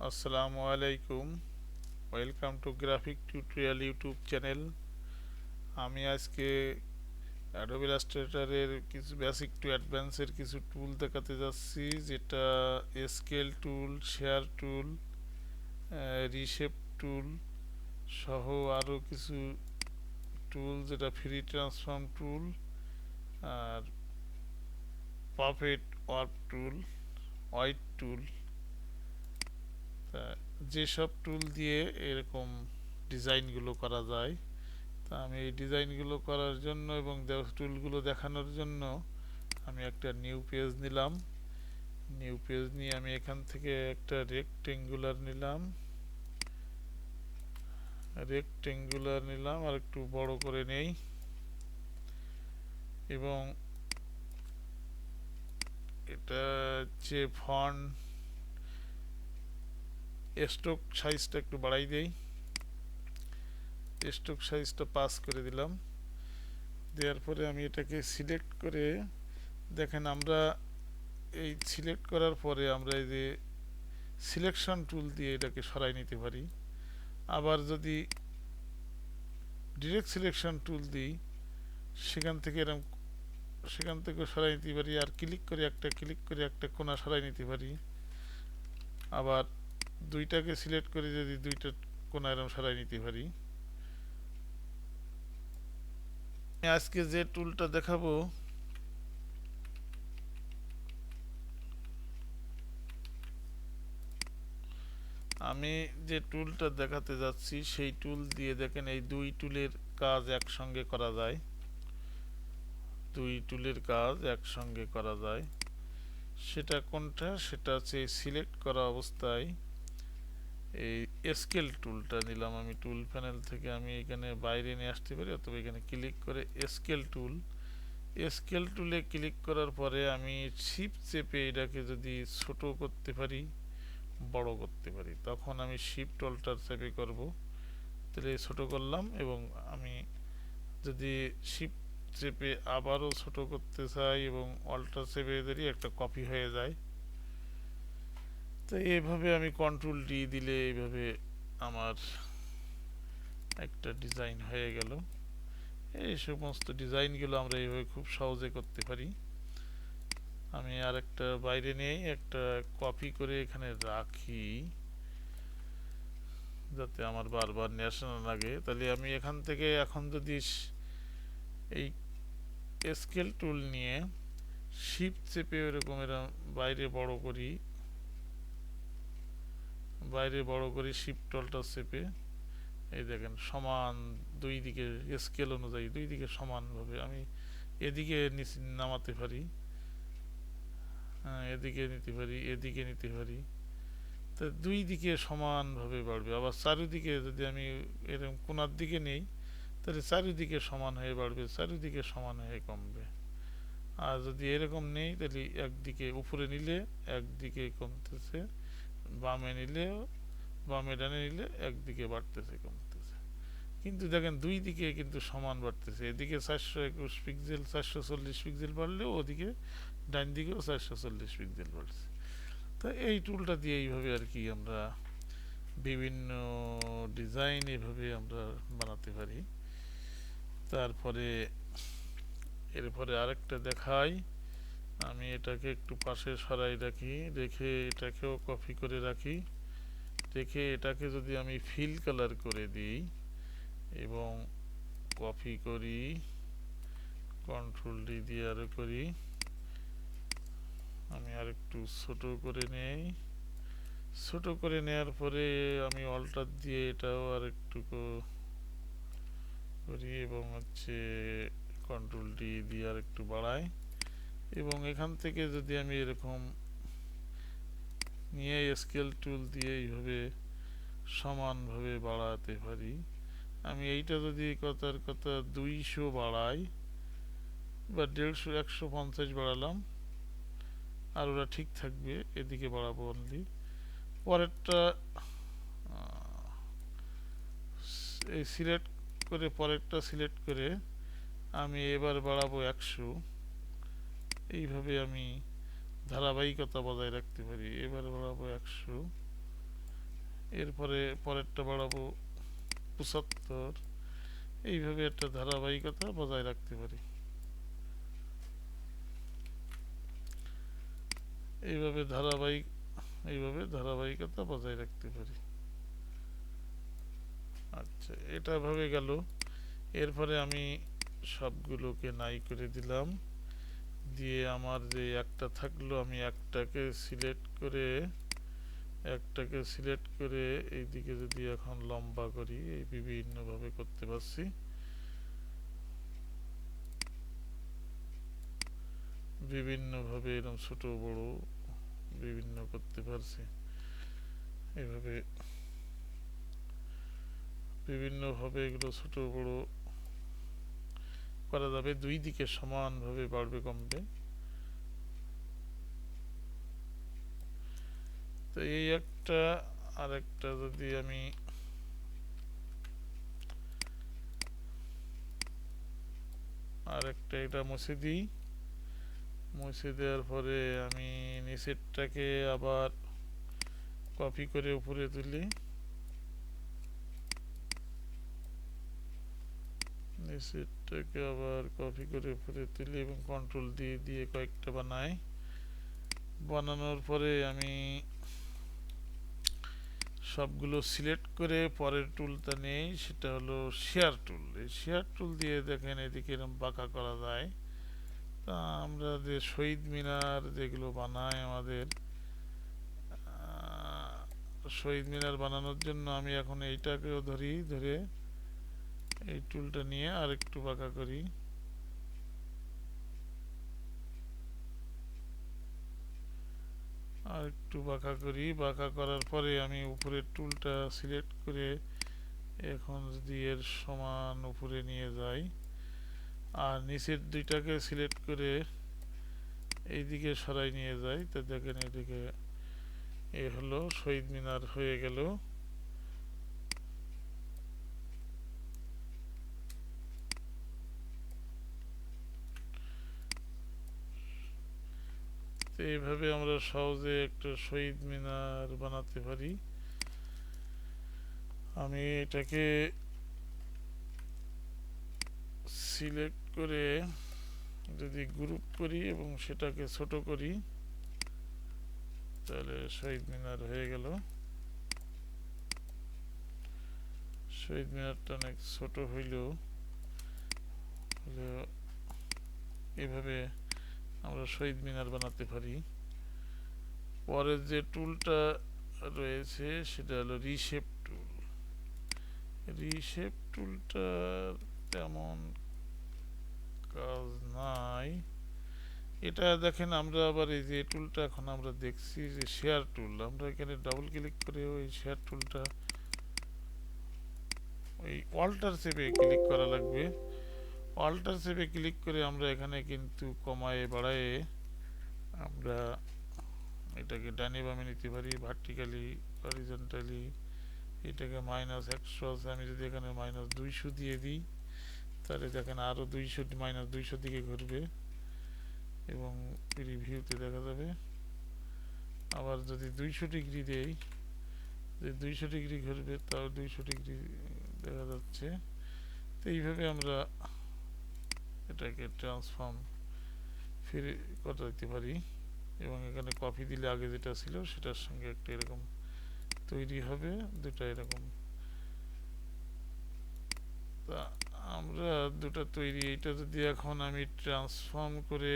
আসসালামু আলাইকুম। Welcome to graphic tutorial YouTube channel. আমি আজকে অ্যাডোবি ইলাস্ট্রেটরের কিছু বেসিক টু অ্যাডভান্সের কিছু টুল দেখাতে যাচ্ছি, যেটা স্কেল টুল, শেয়ার টুল, রিশেপ টুল সহ আরও কিছু টুল, যেটা ফ্রি ট্রান্সফর্ম টুল আর পাপেট ওয়ার্প টুল, হোয়াইট টুল। তা যেসব টুল দিয়ে এরকম ডিজাইনগুলো করা যায়, তা আমি এই ডিজাইনগুলো করার জন্য এবং টুলগুলো দেখানোর জন্য আমি একটা নিউ পেজ নিলাম। নিউ পেজ নিয়ে আমি এখান থেকে একটা রেক্টেঙ্গুলার নিলাম আর একটু বড় করে নেই, এবং এটা যে ফন্ট স্ট্রোক সাইজটা একটু বাড়াই দেই। স্ট্রোক সাইজটা পাস করে দিলাম। দেওয়ার পরে আমি এটাকে সিলেক্ট করে, দেখেন আমরা এই সিলেক্ট করার পরে আমরা এই যে সিলেকশন টুল দিয়ে এটাকে সরাই নিতে পারি। আবার যদি ডিরেক্ট সিলেকশন টুল দিই, সেখান থেকে সরাই নিতে পারি। আর ক্লিক করে একটা কোণা সরাই নিতে পারি। আবার দুইটাকে সিলেক্ট করে যদি দুইটা কোণা এরকম সরাই নিতে পারি। আজকে যে টুলটা দেখাবো, আমি যে টুলটা দেখাতে যাচ্ছি সেই টুল দিয়ে দেখেন এই দুই টুলের কাজ একসঙ্গে করা যায়। সেটা কোনটা? সেটা হচ্ছে সিলেক্ট করা অবস্থায় এই স্কেল টুলটা নিলাম আমি টুল প্যানেল থেকে। আমি এখানে বাইরে নিয়ে আসতে পারি, অথবা এখানে ক্লিক করে স্কেল টুলে ক্লিক করার পরে আমি শিফট চেপে এটাকে যদি ছোট করতে পারি, বড় করতে পারি, তখন আমি শিফট অল্টার চেপে করব। তাহলে ছোট করলাম, এবং আমি যদি শিফট চেপে আবারও ছোট করতে চাই এবং অল্টার চেপে ধরি, একটা কপি হয়ে যায়। তো এইভাবে আমি কন্ট্রোল ডি দিলে এইভাবে আমার একটা ডিজাইন হয়ে গেল। এই সমস্ত ডিজাইনগুলো আমরা এইভাবে খুব সহজে করতে পারি। আমি আরেকটা বাইরে নিয়ে একটা কপি করে এখানে রাখি, যাতে আমার বারবার নিয়ে আসা না লাগে। তাহলে আমি এখান থেকে এখন যদি এই স্কেল টুল নিয়ে শিফট চেপে এরকম বাইরে বড় করি শিফট অল্টার চেপে, এই দেখেন সমান দুই দিকে স্কেল অনুযায়ী দুই দিকে সমানভাবে আমি এদিকে নামাতে পারি, এদিকে নিতে পারি। তো দুই দিকে সমানভাবে বাড়বে। আবার চারিদিকে যদি আমি এরকম কোনার দিকে নেই, তাহলে চারিদিকে সমান হয়ে বাড়বে, চারিদিকে সমান হয়ে কমবে। আর যদি এরকম নেই, তাহলে একদিকে উপরে নিলে একদিকে কমতেছে, বামে ডানে নিলে একদিকে বাড়তেছে কমতেছে। কিন্তু দেখেন দুই দিকে কিন্তু সমান বাড়তেছে। এদিকে 421 পিক্সেল 440 পিক্সেল বাড়লেও ওদিকে ডান দিকেও 440 পিক্সেল বাড়ছে। তো এই টুলটা দিয়ে এইভাবে আর কি আমরা বিভিন্ন ডিজাইন এইভাবে আমরা বানাতে পারি। এরপরে আরেকটা দেখাই। আমি এটাকে একটু পাশে সরাই রাখি, রেখে এটাকেও কপি করে রাখি। রেখে এটাকে যদি আমি ফিল কালার করে দিই এবং কপি করি, কন্ট্রোল ডি দিয়ে আরো করি, আমি আরেকটু ছোট করে নেই। ছোট করে নেওয়ার পরে আমি অল্টার দিয়ে এটাও আরেকটু করি, এবং কন্ট্রোল ডি দিয়ে আরেকটু বাড়াই। এবং এখান থেকে যদি আমি এরকম নিয়ে স্কেল টুল দিয়ে এইভাবে সমানভাবে বাড়াতে পারি। আমি এইটা যদি কথা 200 বাড়াই বা 150, 150 বাড়ালাম, আর ওরা ঠিক থাকবে। এদিকে বাড়াবো অনলি। পরেরটা পরেরটা সিলেক্ট করে আমি এবার বাড়াবো 100। এইভাবে আমি ধারাবাহিকতা বজায় রাখতে পারি। এবার বাড়াবো 100, এরপরে পরেরটা বাড়াবো 75। এইভাবে একটা ধারাবাহিকতা বজায় রাখতে পারি। এইভাবে ধারাবাহিকতা বজায় রাখতে পারি। আচ্ছা, এটা ভাবে গেল। এরপরে আমি সবগুলোকে নাই করে দিলাম, দিয়ে আমার যে একটা থাকলো আমি একটাকে সিলেক্ট করে এইদিকে যদি এখন লম্বা করি, এই বিভিন্নভাবে করতে পারছি, বিভিন্নভাবে এরকম ছোট বড় বিভিন্ন করতে পারছি। এভাবে বিভিন্নভাবে এগুলো ছোট বড় করা যাবে, দুই দিকে সমানভাবে বাড়বে কমবে। তো এই একটা, আর একটা যদি আমি আরেকটা এটা মুছে দিই, মুছে দেওয়ার পরে আমি নিচেরটাকে আবার কপি করে উপরে তুলি, নিচেরটাকে আবার কপি করে উপরে তুলি এবং কন্ট্রোল দিয়ে দিয়ে কয়েকটা বানাই। বানানোর পরে আমি সবগুলো সিলেক্ট করে পরের টুলটা নেই, সেটা হলো শেয়ার টুল। এই শেয়ার টুল দিয়ে দেখেন এদিকে এরকম বাঁকা করা যায়। তা আমরা যে শহীদ মিনার যেগুলো বানাই, আমাদের শহীদ মিনার বানানোর জন্য আমি এখন এইটাকেও ধরে এই টুলটা নিয়ে আর একটু বাঁকা করি। আর একটু বাঁকা করি, বাঁকা করার পরে আমি উপরের টুলটা সিলেক্ট করে এখন যদি এর সমান উপরে নিয়ে যাই, আর নিচের দুইটাকে সিলেক্ট করে এইদিকে সরাই নিয়ে যাই, তো দেখেন এদিকে এ হলো শহীদ মিনার হয়ে গেল। তো এইভাবে আমরা সহজে একটা শহীদ মিনার বানাতে পারি। আমি এটাকে সিলেক্ট করে যদি গ্রুপ করি এবং সেটাকে ছোট করি, তাহলে শহীদ মিনার হয়ে গেল। শহীদ মিনারটা অনেক ছোট হইলেও এভাবে আমরা শহীদ মিনার বানাতে পারি। পরের যে টুলটা রয়েছে সেটা হলো রিশেপ টুল। রিশেপ টুলটার তেমন কাজ নাই। এটা দেখেন আমরা আবার এই যে টুলটা এখন আমরা দেখছি যে শেয়ার টুল, আমরা এখানে ডাবল ক্লিক করে ওই শেয়ার টুলটা ওই অল্টার চেপে ক্লিক করা লাগবে। অল্টার চেপে ক্লিক করে আমরা এখানে কিন্তু কমায়ে বাড়ায়ে আমরা এটাকে ডানে বামে নিতে পারি, ভার্টিক্যালি, হরিজন্টালি। এটাকে -100 আছে, আমি যদি এখানে -200 দিয়ে দিই, তাহলে দেখেন আরো 200 -200 দিকে ঘুরবে এবং রিভিউতে দেখা যাবে। আবার যদি 200 ডিগ্রি দেই, যে 200 ডিগ্রি ঘুরবে, তাও 200 ডিগ্রি দেখা যাচ্ছে। তো এইভাবে আমরা এটাকে ট্রান্সফর্ম ফিরে করাতে পারি এবং এখানে কপি দিলে আগে যেটা ছিল সেটার সঙ্গে একটা এরকম তৈরি হবে, দুটা এরকম। তা আমরা দুটা তৈরি, এইটা যদি এখন আমি ট্রান্সফর্ম করে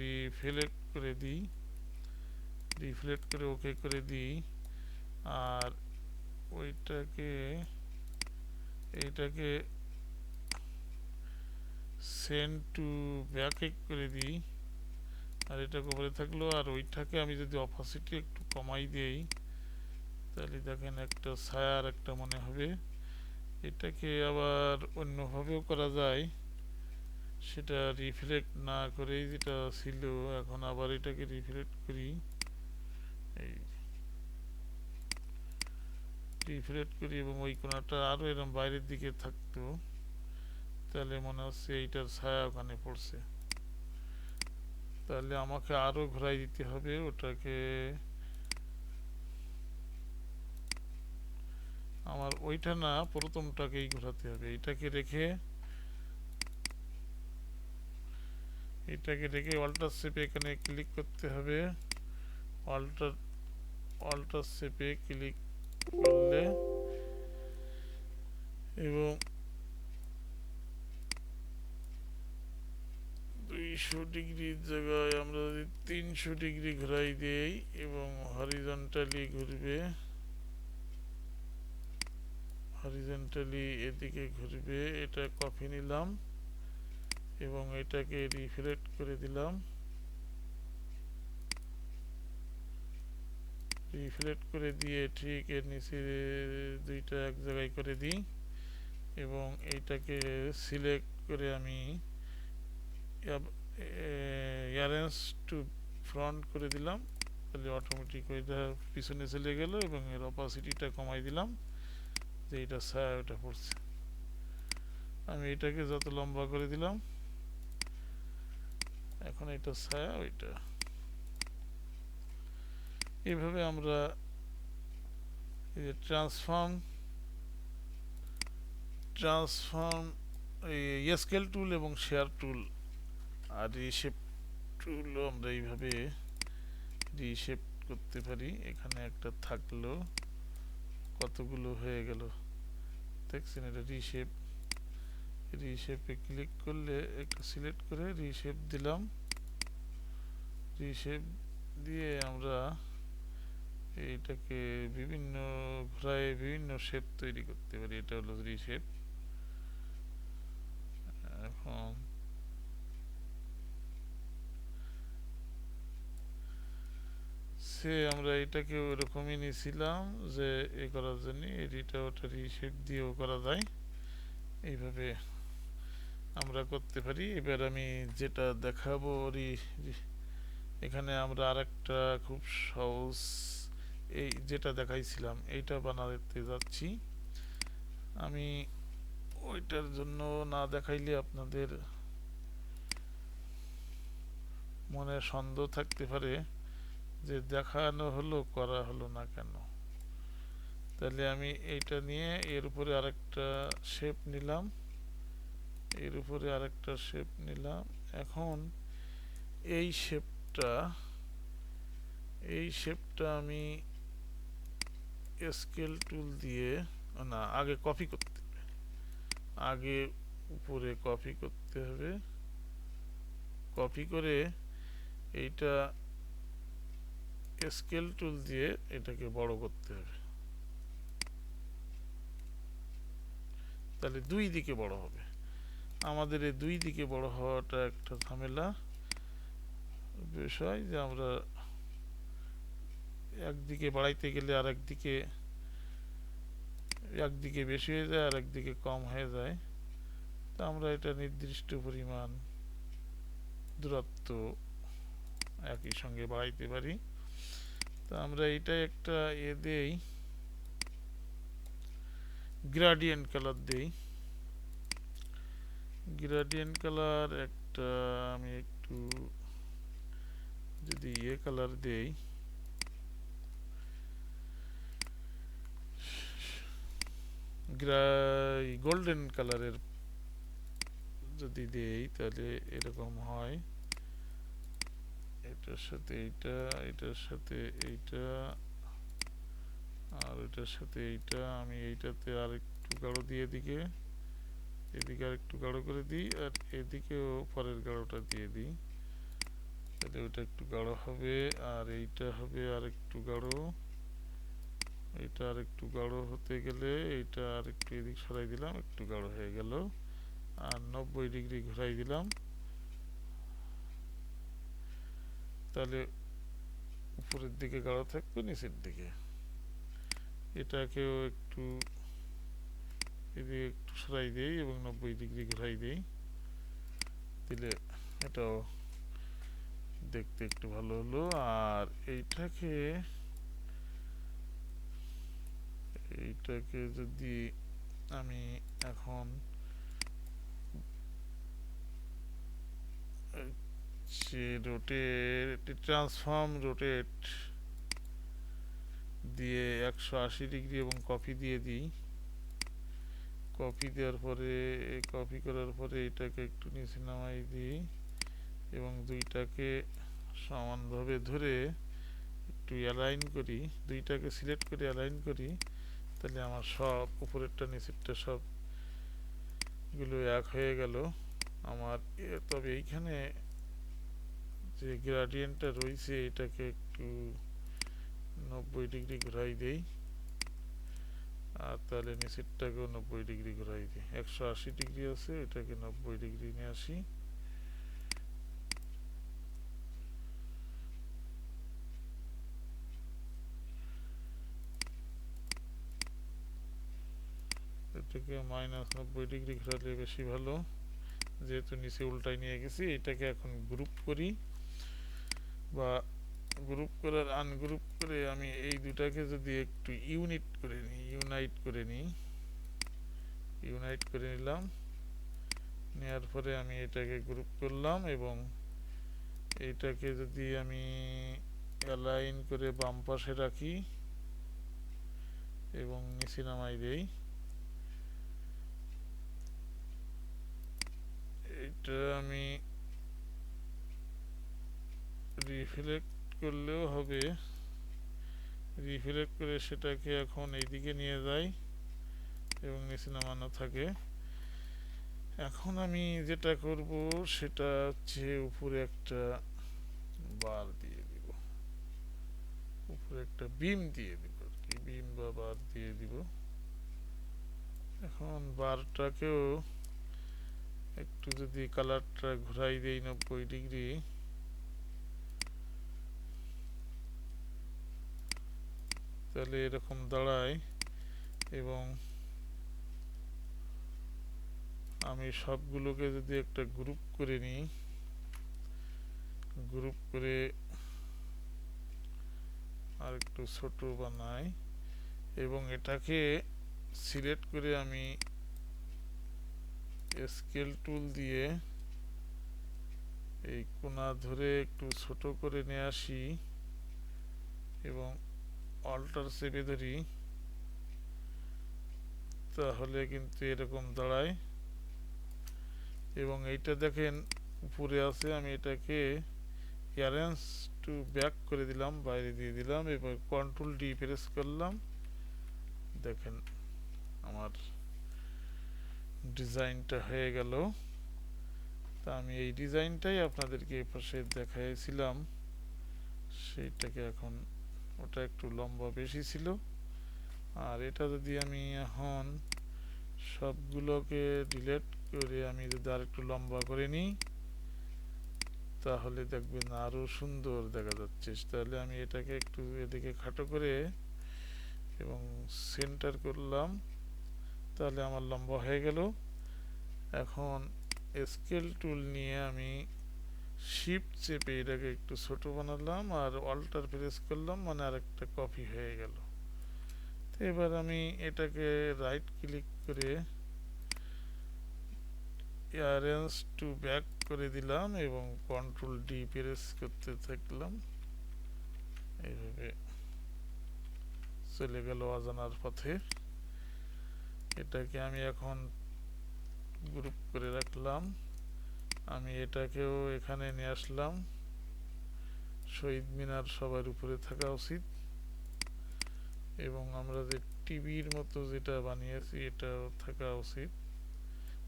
রিফ্লেক্ট করে ওকে করে দিই, আর এইটাকে সেন্ড টু ব্যাক করে দিই, আর এটা উপরে থাকলো, আর ওইটাকে আমি যদি অপাসিটি একটু কমাই দেই, তাহলে দেখেন একটা ছায়ার একটা মনে হবে। এটাকে আবার অন্যভাবেও করা যায়, সেটা রিফ্লেক্ট না করেই যেটা ছিল, এখন আবার এটাকে রিফ্লেক্ট করি, এই রিফ্লেক্ট করি এবং ওই কোণাটা আরো এরকম বাইরের দিকে থাকতো, তাহলে মনে হচ্ছে এইটার ছায়া ওখানে পড়ছে। তাহলে আমাকে আরো ঘোরাই দিতে হবে ওটাকে, ওইটা না, প্রথমটাকেই ঘোরাতে হবে। এটাকে রেখে অল্টার শেপে এখানে ক্লিক করতে হবে। অল্টার অল্টার শেপে ক্লিক করলে এবং 200 ডিগ্রির জায়গায় আমরা যদি 300 ডিগ্রি ঘোরাই দেই এবং হরিজন্টালি এদিকে ঘুরবে। এটা কপি নিলাম এবং এটাকে রিফ্লেক্ট করে দিলাম। রিফ্লেক্ট করে দিয়ে ঠিক এর নিচে দুইটা এক জায়গায় করে দিই এবং এইটাকে সিলেক্ট করে আমি অ্যারেঞ্জ টু ফ্রন্ট করে দিলাম। তাহলে অটোমেটিক ওইটা পিছনে চলে গেল এবং এর অপাসিটিটা কমাই দিলাম যে এটা ছায়া ওটা পড়ছে। আমি এটাকে যত লম্বা করে দিলাম, এখন এটা ছায়া ওইটা। এইভাবে আমরা ট্রান্সফর্ম স্কেল টুল এবং শেয়ার টুল আর রিশেপ টুলও আমরা এইভাবে রিশেপ করতে পারি। এখানে একটা থাকলো, কতগুলো হয়ে গেল দেখছেন। এটা রিশেপে ক্লিক করলে একটা সিলেক্ট করে রিশেপ দিলাম। রিশেপ দিয়ে আমরা এইটাকে বিভিন্ন ঘোরায় বিভিন্ন শেপ তৈরি করতে পারি। এটা হলো রিশেপ। এখন আমরা এটাকে ওরকমই নিয়েছিলাম যে এ করার জন্য এডিটা ওটা রিশেপ দিয়েও করা যায়। এইভাবে আমরা করতে পারি। এবার আমি যেটা দেখাবো এখানে আমরা আরেকটা খুব সহজ এই যেটা দেখাইছিলাম এইটা বানাতে যাচ্ছি। আমি ওইটার জন্য না দেখাইলে আপনাদের মনে সন্দেহ থাকতে পারে যে দেখানো হলো করা হলো না কেন। তাহলে আমি এইটা নিয়ে এর উপরে আরেকটা শেপ নিলাম, এখন এই শেপটা আমি স্কেল টুল দিয়ে না, আগে কপি করতে হবে। আগে উপরে কপি করতে হবে। কপি করে এইটা স্কেল টুল দিয়ে এটাকে বড় করতে হবে। তাহলে দুই দিকে বড় হবে। আমাদের এই দুই দিকে বড় হওয়াটা একটা ঝামেলা বিষয়, যে আমরা একদিকে বাড়াইতে গেলে আর একদিকে বেশি হয়ে যায় আর একদিকে কম হয়ে যায়। তা আমরা এটা নির্দিষ্ট পরিমাণ দূরত্ব একই সঙ্গে বাড়াইতে পারি। তা আমরা এটা একটা দেই, গ্রেডিয়েন্ট কালার দেই। গ্রেডিয়েন্ট কালার একটা আমি একটু যদি কালার দেই, গোল্ডেন কালারের যদি দেই তাহলে এরকম হয়। এটার সাথে এইটা, এটার সাথে এইটা আর এটার সাথে এইটা। আমি এইটাতে আর একটু গাঢ় দিয়ে এদিকে আর একটু গাঢ় করে দিই আর এদিকেও পরের গাঢ়টা দিয়ে দিই। তাহলে ওটা একটু গাঢ় হবে আর এইটা হবে আর একটু গাঢ়। এটা আর একটু গাঢ় হতে গেলে এইটা আর একটু এদিক সরাই দিলাম, একটু গাঢ় হয়ে গেল। আর 90 ডিগ্রি ঘুরাই দিলাম। তাহলে উপরের দিকে গাঢ় থাকবে, নিচের দিকে এটাকেও একটু এদিকে একটু সরাই দেই এবং 90 ডিগ্রি ঘুরাই দেই। দিলে এটাও দেখতে একটু ভালো হলো। আর এইটাকে যদি আমি এখন ট্রান্সফর্ম রোটেট দিয়ে 180 ডিগ্রি এবং কপি দিয়ে দিই কপি দেওয়ার পরে কপি করার পরে এটাকে একটু নিচে নামাই দিই এবং দুইটাকে সমানভাবে ধরে একটু অ্যালাইন করি, দুইটাকে সিলেক্ট করে অ্যালাইন করি, তাহলে আমার সব উপরেরটা নিচেরটা সবগুলো এক হয়ে গেল আমার। তবে এইখানে যে গ্রেডিয়েন্টটা রয়েছে এটাকে একটু 90 ডিগ্রি ঘোরাই দেই, আর তাহলে নিচেরটাকেও 90 ডিগ্রি ঘোরাই দিই। 180 ডিগ্রি আছে, এটাকে 90 ডিগ্রি নিয়ে আসি। এটাকে -90 ডিগ্রি ঘোরালে বেশি ভালো, যেহেতু নিচে উল্টায় নিয়ে গেছি। এটাকে এখন গ্রুপ করি, বা গ্রুপ করার আনগ্রুপ করে আমি এই দুটাকে যদি একটু ইউনাইট করে নিলাম, নেওয়ার পরে আমি এটাকে গ্রুপ করলাম এবং এইটাকে যদি আমি অ্যালাইন করে বাম পাশে রাখি এবং নিচে নামাই দেই, এটা আমি রিফ্লেক্ট করলেও হবে, রিফ্লেক্ট করে সেটাকে এখন এইদিকে নিয়ে যাই এবং নিচে নামানো থাকে। এখন আমি যেটা করব সেটা হচ্ছে উপরে একটা বার দিয়ে দিব, উপরে একটা বিম দিয়ে দিব আর কি, বিম বা বার দিয়ে দিব। এখন বারটাকেও একটু যদি কালারটা ঘুরাই দেই 90 ডিগ্রি, তাহলে এরকম দাঁড়ায়। এবং আমি সবগুলোকে যদি একটা গ্রুপ করে নিই, গ্রুপ করে আর একটু ছোট বানাই এবং এটাকে সিলেক্ট করে আমি স্কেল টুল দিয়ে এই কোণা ধরে একটু ছোট করে নিয়ে আসি এবং অল্টার চেপে ধরি, তাহলে কিন্তু এরকম দাঁড়ায়। এবং এইটা দেখেন উপরে আছে, আমি এটাকে অ্যারেঞ্জ টু ব্যাক করে দিলাম, বাইরে দিয়ে দিলাম এবং কন্ট্রোল ডি প্রেস করলাম। দেখেন আমার ডিজাইনটা হয়ে গেল। তা আমি এই ডিজাইনটাই আপনাদেরকে এই পাশে দেখাইছিলাম, সেইটাকে এখন, ওটা একটু লম্বা বেশি ছিল। আর এটা যদি আমি এখন সবগুলোকে ডিলিট করে আমি যদি আর একটু লম্বা করে নিই, তাহলে দেখবেন আরো সুন্দর দেখা যাচ্ছে। তাহলে আমি এটাকে একটু এদিকে খাটো করে এবং সেন্টার করলাম, তাহলে আমার লম্বা হয়ে গেল। এখন স্কেল টুল নিয়ে আমি শিফট চেপে এটাকে একটু ছোট বানালাম আর অল্টার প্রেস করলাম, মানে আরেকটা কপি হয়ে গেল। তো এবার আমি এটাকে রাইট ক্লিক করে অ্যারেঞ্জ টু ব্যাক করে দিলাম এবং কন্ট্রোল ডি প্রেস করতে থাকলাম, এইভাবে চলে গেল অজানার পথে। এটাকে আমি এখন গ্রুপ করে রাখলাম, আমি এটাকেও এখানে নিয়ে আসলাম। শহীদ মিনার সবার উপরে থাকা উচিত এবং আমরা যে টিভির মতো যেটা বানিয়েছি এটাও থাকা উচিত।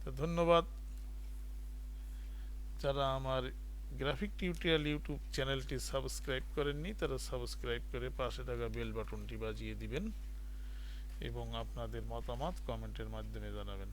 তো ধন্যবাদ যারা আমার গ্রাফিক টিউটোরিয়াল ইউটিউব চ্যানেলটি সাবস্ক্রাইব করেননি, তারা সাবস্ক্রাইব করে পাশে থাকা বেল বাটনটি বাজিয়ে দিবেন এবং আপনাদের মতামত কমেন্টের মাধ্যমে জানাবেন।